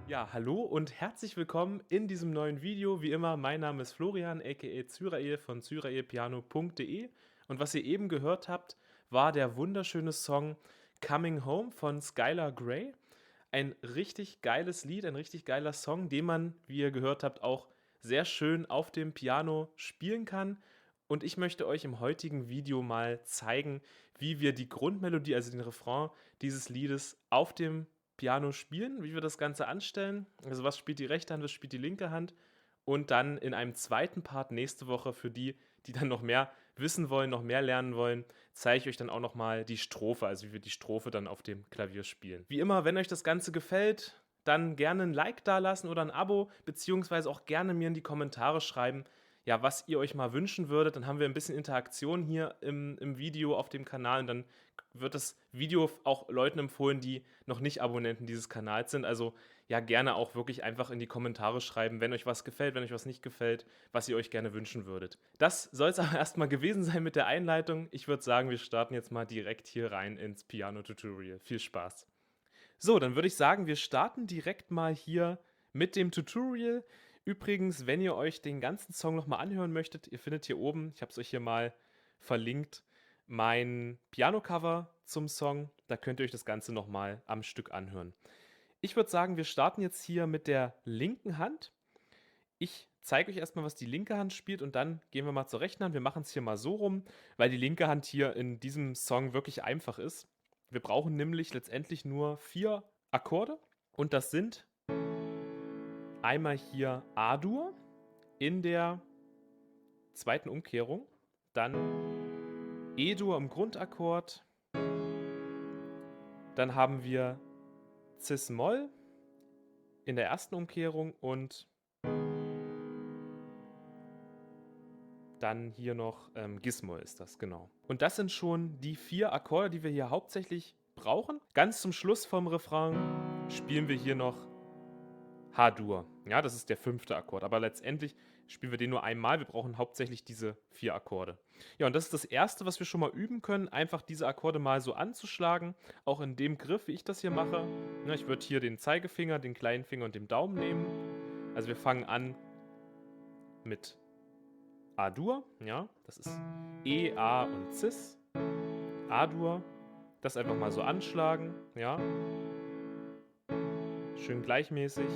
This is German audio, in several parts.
Ja, hallo und herzlich willkommen in diesem neuen Video. Wie immer, mein Name ist Florian, aka Zyrael von cyraelpiano.de. Und was ihr eben gehört habt, war der wunderschöne Song Coming Home von Skylar Grey. Ein richtig geiles Lied, ein richtig geiler Song, den man, wie ihr gehört habt, auch sehr schön auf dem Piano spielen kann. Und ich möchte euch im heutigen Video mal zeigen, wie wir die Grundmelodie, also den Refrain dieses Liedes auf dem Piano spielen, wie wir das Ganze anstellen. Also was spielt die rechte Hand, was spielt die linke Hand. Und dann in einem zweiten Part nächste Woche für die, die dann noch mehr wissen wollen, noch mehr lernen wollen, zeige ich euch dann auch noch mal die Strophe, also wie wir die Strophe dann auf dem Klavier spielen. Wie immer, wenn euch das Ganze gefällt, dann gerne ein Like dalassen oder ein Abo, beziehungsweise auch gerne mir in die Kommentare schreiben, ja, was ihr euch mal wünschen würdet. Dann haben wir ein bisschen Interaktion hier im Video auf dem Kanal und dann wird das Video auch Leuten empfohlen, die noch nicht Abonnenten dieses Kanals sind. Also ja, gerne auch wirklich einfach in die Kommentare schreiben, wenn euch was gefällt, wenn euch was nicht gefällt, was ihr euch gerne wünschen würdet. Das soll es aber erstmal gewesen sein mit der Einleitung. Ich würde sagen, wir starten jetzt mal direkt hier rein ins Piano-Tutorial. Viel Spaß! So, dann würde ich sagen, wir starten direkt mal hier mit dem Tutorial. Übrigens, wenn ihr euch den ganzen Song nochmal anhören möchtet, ihr findet hier oben, ich habe es euch hier mal verlinkt, mein Piano-Cover zum Song. Da könnt ihr euch das Ganze nochmal am Stück anhören. Ich würde sagen, wir starten jetzt hier mit der linken Hand. Ich zeige euch erstmal, was die linke Hand spielt und dann gehen wir mal zur rechten Hand. Wir machen es hier mal so rum, weil die linke Hand hier in diesem Song wirklich einfach ist. Wir brauchen nämlich letztendlich nur 4 Akkorde und das sind einmal hier A-Dur in der zweiten Umkehrung, dann E-Dur im Grundakkord, dann haben wir Cis-Moll in der ersten Umkehrung und dann hier noch Gis-Moll ist das, genau. Und das sind schon die 4 Akkorde, die wir hier hauptsächlich brauchen. Ganz zum Schluss vom Refrain spielen wir hier noch H-Dur. Ja, das ist der 5. Akkord. Aber letztendlich spielen wir den nur einmal. Wir brauchen hauptsächlich diese 4 Akkorde. Ja, und das ist das Erste, was wir schon mal üben können. Einfach diese Akkorde mal so anzuschlagen. Auch in dem Griff, wie ich das hier mache. Ja, ich würde hier den Zeigefinger, den kleinen Finger und den Daumen nehmen. Also wir fangen an mit A-Dur. Ja, das ist E, A und Cis. A-Dur. Das einfach mal so anschlagen. Ja. Schön gleichmäßig.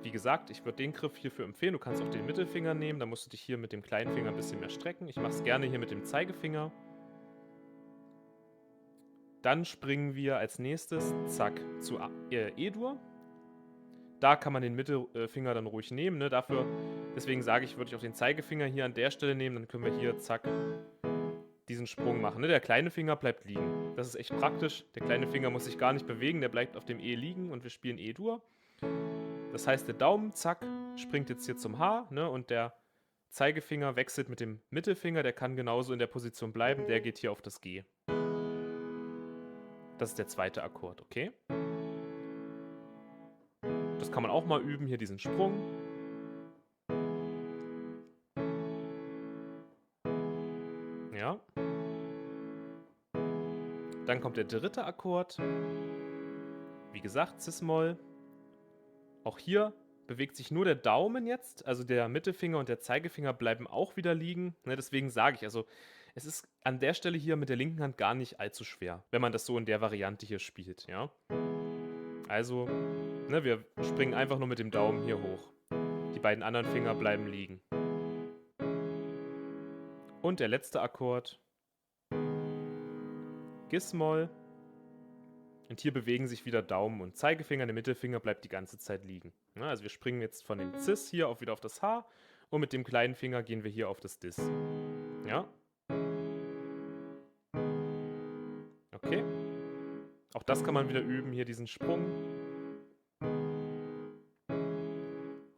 Wie gesagt, ich würde den Griff hierfür empfehlen. Du kannst auch den Mittelfinger nehmen. Da musst du dich hier mit dem kleinen Finger ein bisschen mehr strecken. Ich mache es gerne hier mit dem Zeigefinger. Dann springen wir als nächstes, zack, zu E-Dur. Da kann man den Mittelfinger dann ruhig nehmen. Ne? Deswegen sage ich, würde ich auch den Zeigefinger hier an der Stelle nehmen. Dann können wir hier, zack, diesen Sprung machen. Ne? Der kleine Finger bleibt liegen. Das ist echt praktisch. Der kleine Finger muss sich gar nicht bewegen. Der bleibt auf dem E liegen und wir spielen E-Dur. Das heißt, der Daumen, zack, springt jetzt hier zum H, ne, und der Zeigefinger wechselt mit dem Mittelfinger, der kann genauso in der Position bleiben, der geht hier auf das G. Das ist der zweite Akkord, okay? Das kann man auch mal üben, hier diesen Sprung. Ja. Dann kommt der dritte Akkord. Wie gesagt, Cis-Moll. Auch hier bewegt sich nur der Daumen jetzt, also der Mittelfinger und der Zeigefinger bleiben auch wieder liegen. Ne, deswegen sage ich, also es ist an der Stelle hier mit der linken Hand gar nicht allzu schwer, wenn man das so in der Variante hier spielt, ja. Also, ne, wir springen einfach nur mit dem Daumen hier hoch. Die beiden anderen Finger bleiben liegen. Und der letzte Akkord, Gis-Moll. Und hier bewegen sich wieder Daumen und Zeigefinger, der Mittelfinger bleibt die ganze Zeit liegen. Ja, also wir springen jetzt von dem Cis hier wieder auf das H und mit dem kleinen Finger gehen wir hier auf das Dis. Ja. Okay. Auch das kann man wieder üben, hier diesen Sprung.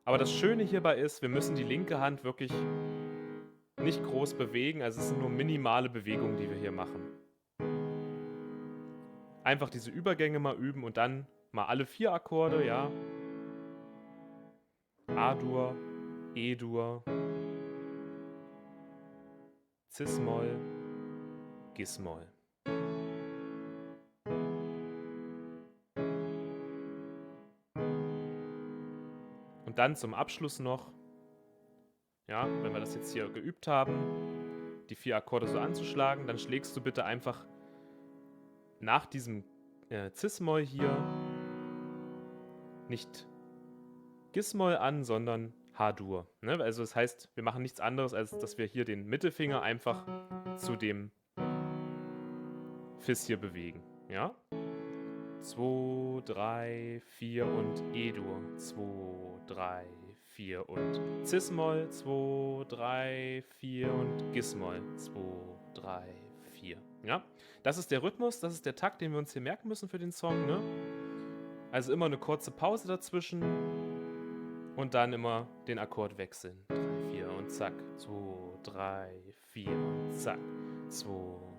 Aber das Schöne hierbei ist, wir müssen die linke Hand wirklich nicht groß bewegen, also es sind nur minimale Bewegungen, die wir hier machen. Einfach diese Übergänge mal üben und dann mal alle 4 Akkorde, ja. A-Dur, E-Dur, Cis-Moll, Gis-Moll. Und dann zum Abschluss noch, ja, wenn wir das jetzt hier geübt haben, die 4 Akkorde so anzuschlagen, dann schlägst du bitte einfach nach diesem Cis-Moll hier nicht Gis-Moll an, sondern H-Dur. Ne? Also das heißt, wir machen nichts anderes, als dass wir hier den Mittelfinger einfach zu dem Fis hier bewegen. Ja? 2, 3, 4 und E-Dur. 2, 3, 4 und Cis-Moll. 2, 3, 4 und Gis-Moll. 2, 3, 4. Ja? Das ist der Rhythmus, das ist der Takt, den wir uns hier merken müssen für den Song. Ne? Also immer eine kurze Pause dazwischen und dann immer den Akkord wechseln. 3, 4 und zack. 2, 3, 4 und zack. 2,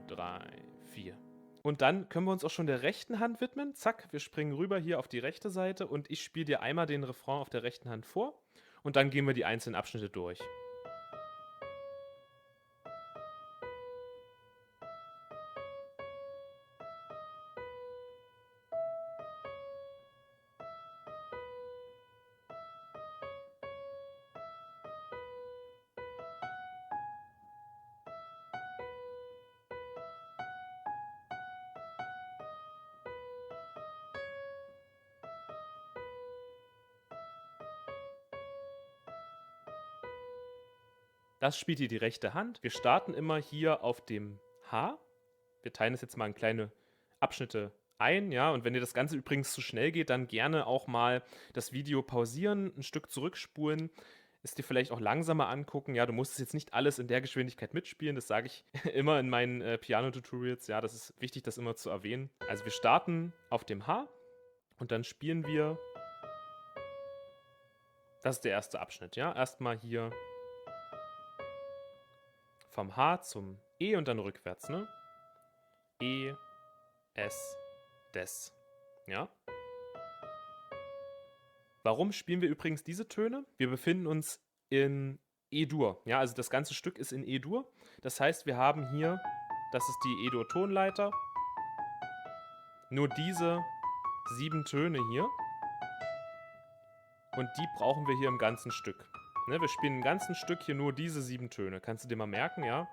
3, 4. Und dann können wir uns auch schon der rechten Hand widmen. Zack, wir springen rüber hier auf die rechte Seite und ich spiele dir einmal den Refrain auf der rechten Hand vor und dann gehen wir die einzelnen Abschnitte durch. Das spielt hier die rechte Hand. Wir starten immer hier auf dem H. Wir teilen es jetzt mal in kleine Abschnitte ein, ja, und wenn dir das Ganze übrigens zu schnell geht, dann gerne auch mal das Video pausieren, ein Stück zurückspulen, es dir vielleicht auch langsamer angucken, ja, du musst es jetzt nicht alles in der Geschwindigkeit mitspielen, das sage ich immer in meinen Piano-Tutorials, ja, das ist wichtig, das immer zu erwähnen. Also wir starten auf dem H und dann spielen wir, das ist der erste Abschnitt, ja, erstmal hier vom H zum E und dann rückwärts, ne? E, S, Des. Ja? Warum spielen wir übrigens diese Töne? Wir befinden uns in E-Dur. Ja, also das ganze Stück ist in E-Dur. Das heißt, wir haben hier, das ist die E-Dur-Tonleiter, nur diese 7 Töne hier. Und die brauchen wir hier im ganzen Stück. Ne, wir spielen im ganzen Stück hier nur diese 7 Töne. Kannst du dir mal merken, ja?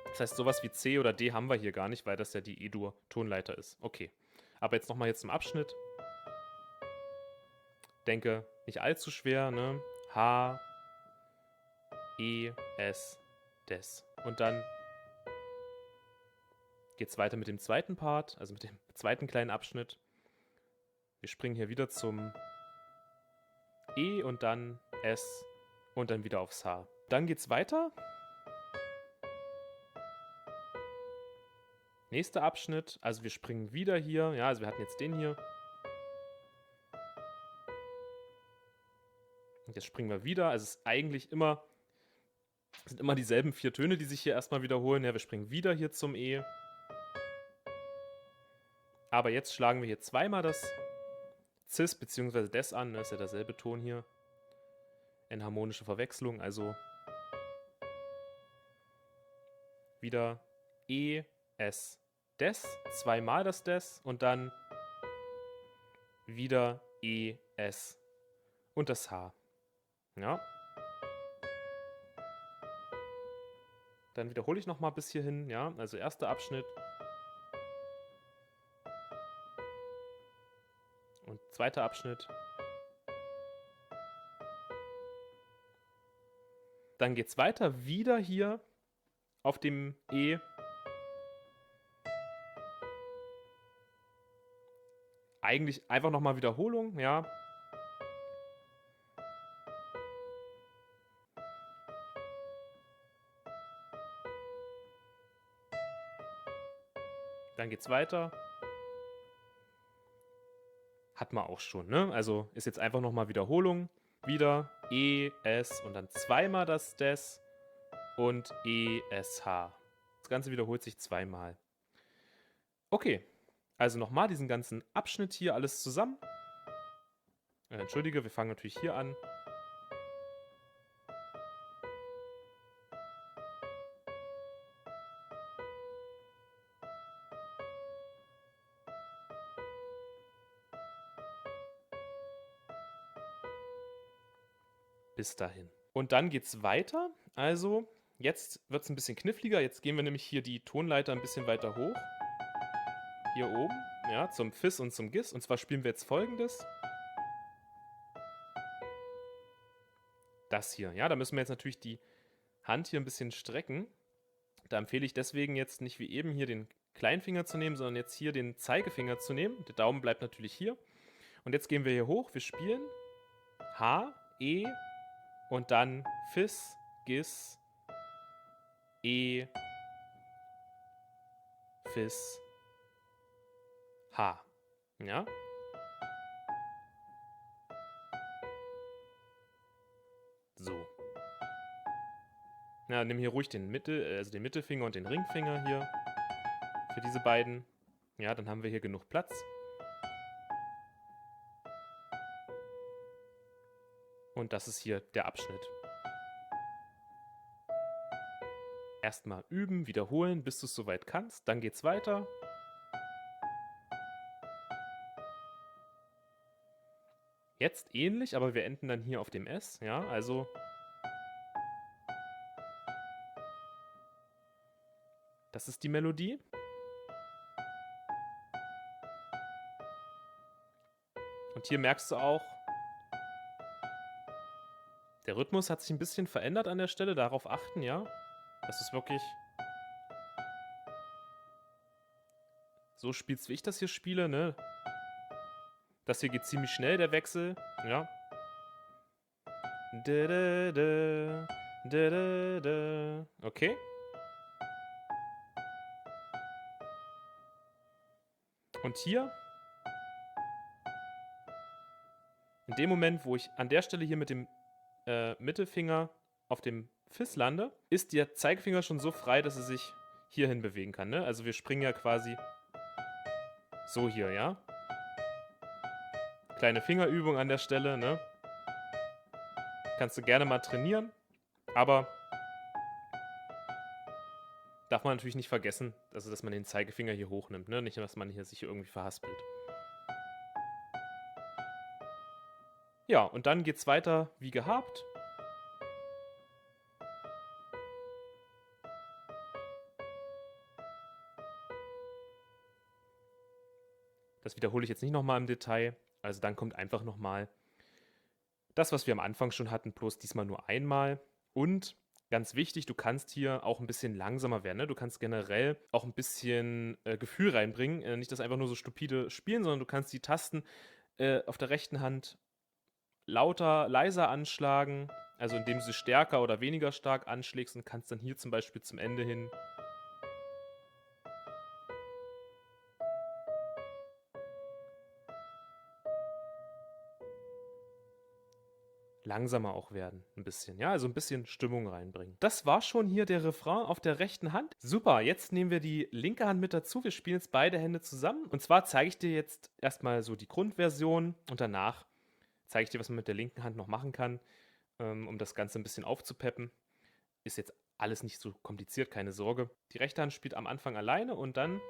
Das heißt, sowas wie C oder D haben wir hier gar nicht, weil das ja die E-Dur-Tonleiter ist. Okay. Aber jetzt nochmal zum Abschnitt. Denke, nicht allzu schwer, ne? H, E, S, Des. Und dann geht es weiter mit dem zweiten Part, also mit dem zweiten kleinen Abschnitt. Wir springen hier wieder zum E und dann S und dann wieder aufs H. Dann geht es weiter. Nächster Abschnitt, also wir springen wieder hier, ja, also wir hatten jetzt den hier. Und jetzt springen wir wieder, also es ist eigentlich immer, sind immer dieselben 4 Töne, die sich hier erstmal wiederholen. Ja, wir springen wieder hier zum E. Aber jetzt schlagen wir hier zweimal das Cis bzw. Des an, das ist ja derselbe Ton hier. Enharmonische Verwechslung, also wieder E, S, Des, zweimal das Des und dann wieder E, S und das H. Ja. Dann wiederhole ich nochmal bis hierhin, ja, also erster Abschnitt. Und zweiter Abschnitt. Dann geht es weiter, wieder hier auf dem E. Eigentlich einfach nochmal Wiederholung, ja. Dann geht's weiter. Hat man auch schon, ne? Also ist jetzt einfach nochmal Wiederholung. Wieder E, S und dann zweimal das Des und E, S, H. Das Ganze wiederholt sich zweimal. Okay, also nochmal diesen ganzen Abschnitt hier alles zusammen. Entschuldige, wir fangen natürlich hier an. Bis dahin. Und dann geht's weiter. Also, jetzt wird es ein bisschen kniffliger. Jetzt gehen wir nämlich hier die Tonleiter ein bisschen weiter hoch. Hier oben, ja, zum Fis und zum Gis. Und zwar spielen wir jetzt folgendes. Das hier, ja, da müssen wir jetzt natürlich die Hand hier ein bisschen strecken. Da empfehle ich deswegen jetzt nicht wie eben hier den Kleinfinger zu nehmen, sondern jetzt hier den Zeigefinger zu nehmen. Der Daumen bleibt natürlich hier. Und jetzt gehen wir hier hoch. Wir spielen H, E und dann Fis, Gis, E, Fis, H. Ja? So. Ja, nimm hier ruhig den Mittelfinger und den Ringfinger hier für diese beiden. Ja, dann haben wir hier genug Platz. Und das ist hier der Abschnitt. Erstmal üben, wiederholen, bis du es soweit kannst. Dann geht's weiter. Jetzt ähnlich, aber wir enden dann hier auf dem S. Ja, also das ist die Melodie. Und hier merkst du auch, der Rhythmus hat sich ein bisschen verändert an der Stelle. Darauf achten, ja. Das ist wirklich so spielst, wie ich das hier spiele, ne? Das hier geht ziemlich schnell, der Wechsel, ja. Okay. Und hier, in dem Moment, wo ich an der Stelle hier mit dem Mittelfinger auf dem Fis lande, ist der Zeigefinger schon so frei, dass er sich hierhin bewegen kann, ne? Also wir springen ja quasi so hier, ja? Kleine Fingerübung an der Stelle, ne? Kannst du gerne mal trainieren, aber darf man natürlich nicht vergessen, also dass man den Zeigefinger hier hochnimmt, ne? Nicht, dass man hier sich irgendwie verhaspelt. Ja, und dann geht's weiter wie gehabt. Das wiederhole ich jetzt nicht nochmal im Detail. Also dann kommt einfach nochmal das, was wir am Anfang schon hatten, bloß diesmal nur einmal. Und ganz wichtig, du kannst hier auch ein bisschen langsamer werden. Ne? Du kannst generell auch ein bisschen Gefühl reinbringen. Nicht das einfach nur so stupide spielen, sondern du kannst die Tasten auf der rechten Hand lauter, leiser anschlagen. Also indem du sie stärker oder weniger stark anschlägst und kannst dann hier zum Beispiel zum Ende hin langsamer auch werden, ein bisschen, ja, also ein bisschen Stimmung reinbringen. Das war schon hier der Refrain auf der rechten Hand. Super, jetzt nehmen wir die linke Hand mit dazu. Wir spielen jetzt beide Hände zusammen. Und zwar zeige ich dir jetzt erstmal so die Grundversion und danach zeige ich dir, was man mit der linken Hand noch machen kann, um das Ganze ein bisschen aufzupeppen. Ist jetzt alles nicht so kompliziert, keine Sorge. Die rechte Hand spielt am Anfang alleine und dann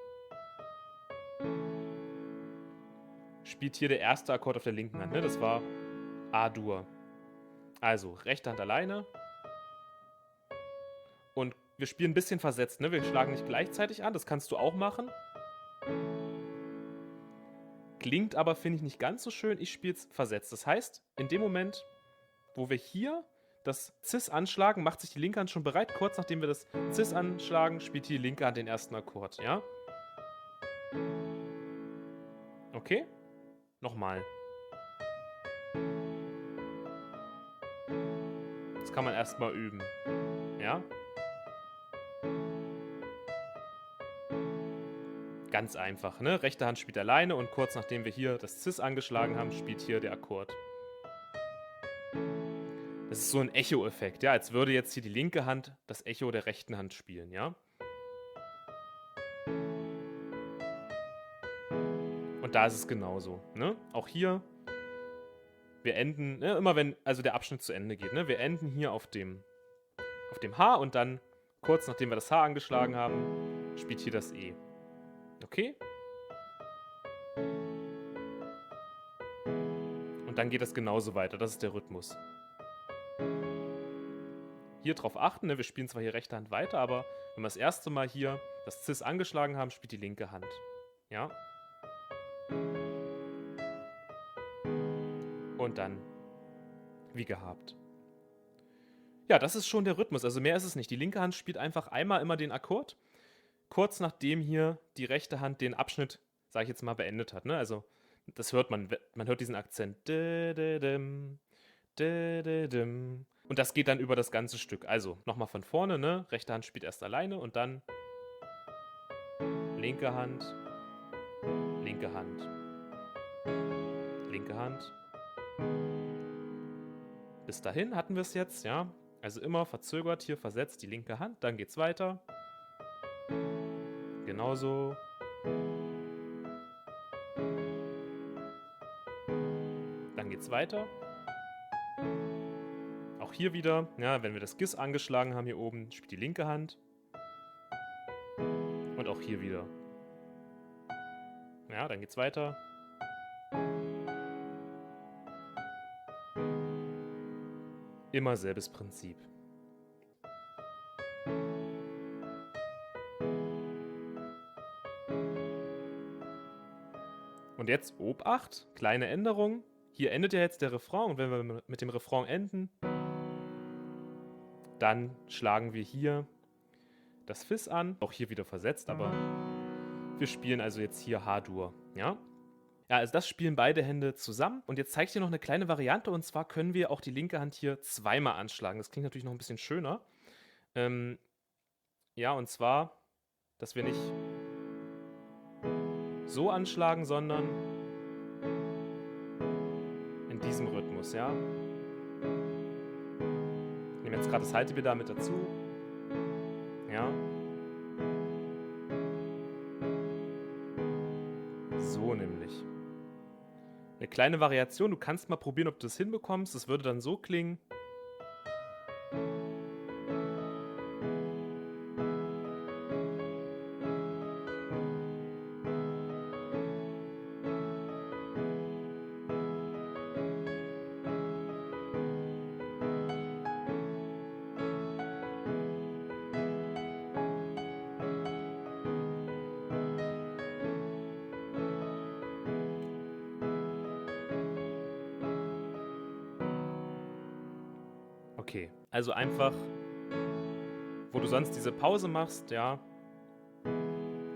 spielt hier der erste Akkord auf der linken Hand. Ne? Das war A-Dur. Also, rechte Hand alleine. Und wir spielen ein bisschen versetzt, ne? Wir schlagen nicht gleichzeitig an, das kannst du auch machen. Klingt aber, finde ich, nicht ganz so schön. Ich spiele es versetzt. Das heißt, in dem Moment, wo wir hier das Cis anschlagen, macht sich die linke Hand schon bereit. Kurz nachdem wir das Cis anschlagen, spielt die linke Hand den ersten Akkord, ja? Okay? Nochmal. Das kann man erstmal üben. Ja? Ganz einfach, ne? Rechte Hand spielt alleine und kurz nachdem wir hier das Cis angeschlagen haben, spielt hier der Akkord. Das ist so ein Echo-Effekt, ja? Als würde jetzt hier die linke Hand das Echo der rechten Hand spielen, ja? Und da ist es genauso, ne? Auch hier, wir enden, ne? Immer wenn, also der Abschnitt zu Ende geht, ne? Wir enden hier auf dem H und dann, kurz nachdem wir das H angeschlagen haben, spielt hier das E. Okay? Und dann geht das genauso weiter, das ist der Rhythmus. hier drauf achten, ne? Wir spielen zwar hier rechte Hand weiter, aber wenn wir das erste Mal hier das Cis angeschlagen haben, spielt die linke Hand. Ja. Und dann wie gehabt. Ja, das ist schon der Rhythmus, also mehr ist es nicht. Die linke Hand spielt einfach einmal immer den Akkord, kurz nachdem hier die rechte Hand den Abschnitt, sage ich jetzt mal, beendet hat. Ne? Also das hört man hört diesen Akzent. Und das geht dann über das ganze Stück. Also nochmal von vorne, ne? Rechte Hand spielt erst alleine und dann linke Hand, linke Hand, linke Hand. Bis dahin hatten wir es jetzt, ja. Also immer verzögert hier versetzt die linke Hand, dann geht's weiter. Genauso. Dann geht's weiter. Auch hier wieder, ja, wenn wir das Gis angeschlagen haben hier oben, spielt die linke Hand. Und auch hier wieder. Ja, dann geht's weiter. Immer selbes Prinzip. Und jetzt Obacht, kleine Änderung. Hier endet ja jetzt der Refrain und wenn wir mit dem Refrain enden, dann schlagen wir hier das Fis an. Auch hier wieder versetzt, aber wir spielen also jetzt hier H-Dur, ja? Ja, also das spielen beide Hände zusammen. Und jetzt zeige ich dir noch eine kleine Variante. Und zwar können wir auch die linke Hand hier zweimal anschlagen. Das klingt natürlich noch ein bisschen schöner. Ja, und zwar, dass wir nicht so anschlagen, sondern in diesem Rhythmus, ja. Ich nehme jetzt gerade das Haltepedal mit dazu. Ja. So nämlich. Eine kleine Variation, du kannst mal probieren, ob du das hinbekommst. Das würde dann so klingen. Okay, also einfach, wo du sonst diese Pause machst, ja,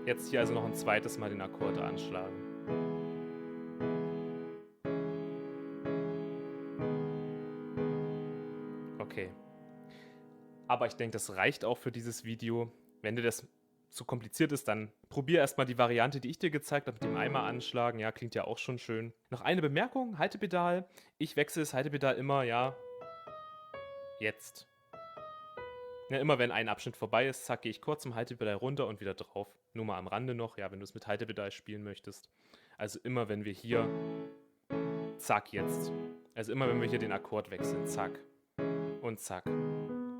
jetzt hier also noch ein zweites Mal den Akkord anschlagen. Okay. Aber ich denke, das reicht auch für dieses Video. Wenn dir das zu kompliziert ist, dann probier erstmal die Variante, die ich dir gezeigt habe, mit dem Eimer anschlagen. Ja, klingt ja auch schon schön. Noch eine Bemerkung, Haltepedal. Ich wechsle das Haltepedal immer, ja, jetzt. Ja, immer wenn ein Abschnitt vorbei ist, zack, gehe ich kurz zum Haltepedal runter und wieder drauf. Nur mal am Rande noch, ja, wenn du es mit Haltepedal spielen möchtest. Also immer, wenn wir hier, zack, jetzt. Also immer, wenn wir hier den Akkord wechseln, zack und zack.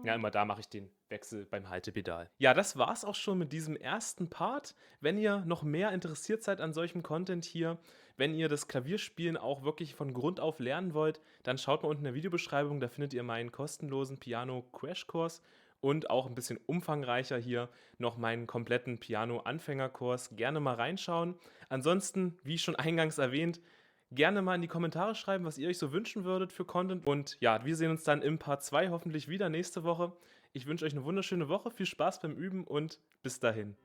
Ja, immer da mache ich den Wechsel beim Haltepedal. Ja, das war's auch schon mit diesem ersten Part. Wenn ihr noch mehr interessiert seid an solchem Content hier, wenn ihr das Klavierspielen auch wirklich von Grund auf lernen wollt, dann schaut mal unten in der Videobeschreibung, da findet ihr meinen kostenlosen Piano-Crashkurs und auch ein bisschen umfangreicher hier noch meinen kompletten Piano-Anfängerkurs. Gerne mal reinschauen. Ansonsten, wie schon eingangs erwähnt, gerne mal in die Kommentare schreiben, was ihr euch so wünschen würdet für Content. Und ja, wir sehen uns dann im Part 2 hoffentlich wieder nächste Woche. Ich wünsche euch eine wunderschöne Woche, viel Spaß beim Üben und bis dahin.